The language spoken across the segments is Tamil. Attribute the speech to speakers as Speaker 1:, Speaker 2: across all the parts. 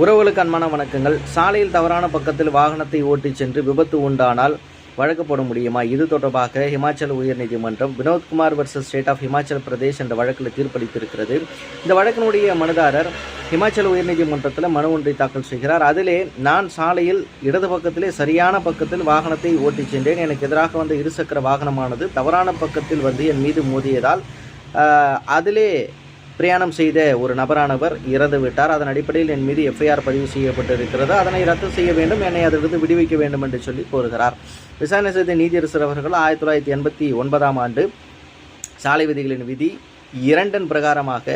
Speaker 1: உறவுகளுக்கு அன்பான வணக்கங்கள். சாலையில் தவறான பக்கத்தில் வாகனத்தை ஓட்டிச் சென்று விபத்து உண்டானால் வழக்கு போட முடியுமா? இது தொடர்பாக ஹிமாச்சல் உயர்நீதிமன்றம் Vinod Kumar versus state of Himachal Pradesh என்ற வழக்கில் தீர்ப்பளித்திருக்கிறது. இந்த வழக்கினுடைய மனுதாரர் ஹிமாச்சல் உயர்நீதிமன்றத்தில் மனு ஒன்றை தாக்கல் செய்கிறார். அதிலே நான் சாலையில் இடது பக்கத்திலே சரியான பக்கத்தில் வாகனத்தை ஓட்டிச் சென்றேன். எனக்கு எதிராக வந்த இருசக்கர வாகனமானது தவறான பக்கத்தில் வந்து என் மீது மோதியதால் அதிலே பிரயாணம் செய்த ஒரு நபரானவர் இறந்து விட்டார். அதன் அடிப்படையில் என் மீது எஃப்ஐஆர் பதிவு செய்யப்பட்டிருக்கிறது. அதனை ரத்து செய்ய வேண்டும், என்னை அதிலிருந்து விடுவிக்க வேண்டும் என்று சொல்லி கோருகிறார். விசாரணை செய்த நீதியரசர் அவர்கள் 1989ஆம் ஆண்டு சாலை விதிகளின் விதி 2 பிரகாரமாக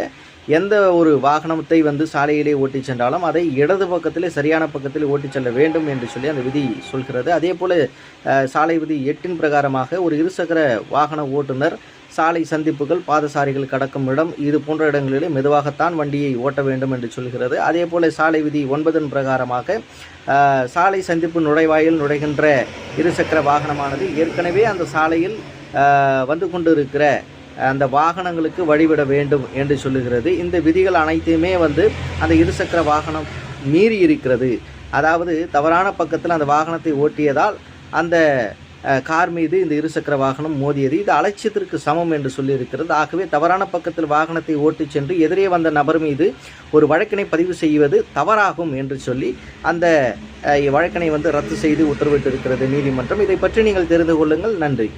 Speaker 1: எந்த ஒரு வாகனத்தை வந்து சாலையிலே ஓட்டிச் சென்றாலும் அதை இடது பக்கத்திலே சரியான பக்கத்தில் ஓட்டிச் செல்ல வேண்டும் என்று சொல்லி அந்த விதி சொல்கிறது. அதே போல் சாலை விதி 8 பிரகாரமாக ஒரு இருசக்கர வாகன ஓட்டுநர் சாலை சந்திப்புகள், பாதசாரிகள் கடக்கும் இடம், இது போன்ற இடங்களிலே மெதுவாகத்தான் வண்டியை ஓட்ட வேண்டும் என்று சொல்கிறது. அதே போல் சாலை விதி 9 பிரகாரமாக சாலை சந்திப்பு நுழைவாயில் நுழைகின்ற இருசக்கர வாகனமானது ஏற்கனவே அந்த சாலையில் வந்து கொண்டிருக்கிற அந்த வாகனங்களுக்கு வழிவிட வேண்டும் என்று சொல்லுகிறது. இந்த விதிகள் அனைத்துமே வந்து அந்த இருசக்கர வாகனம் மீறி இருக்கிறது. அதாவது தவறான பக்கத்தில் அந்த வாகனத்தை ஓட்டியதால் அந்த கார் மீது இந்த இருசக்கர வாகனம் மோதியது. இது அலட்சியத்திற்கு சமம் என்று சொல்லியிருக்கிறது. ஆகவே தவறான பக்கத்தில் வாகனத்தை ஓட்டிச் சென்று எதிரே வந்த நபர் மீது ஒரு வழக்கினை பதிவு செய்வது தவறாகும் என்று சொல்லி அந்த வழக்கினை வந்து ரத்து செய்து உத்தரவிட்டிருக்கிறது நீதிமன்றம். இதை பற்றி நீங்கள் தெரிந்து கொள்ளுங்கள். நன்றி.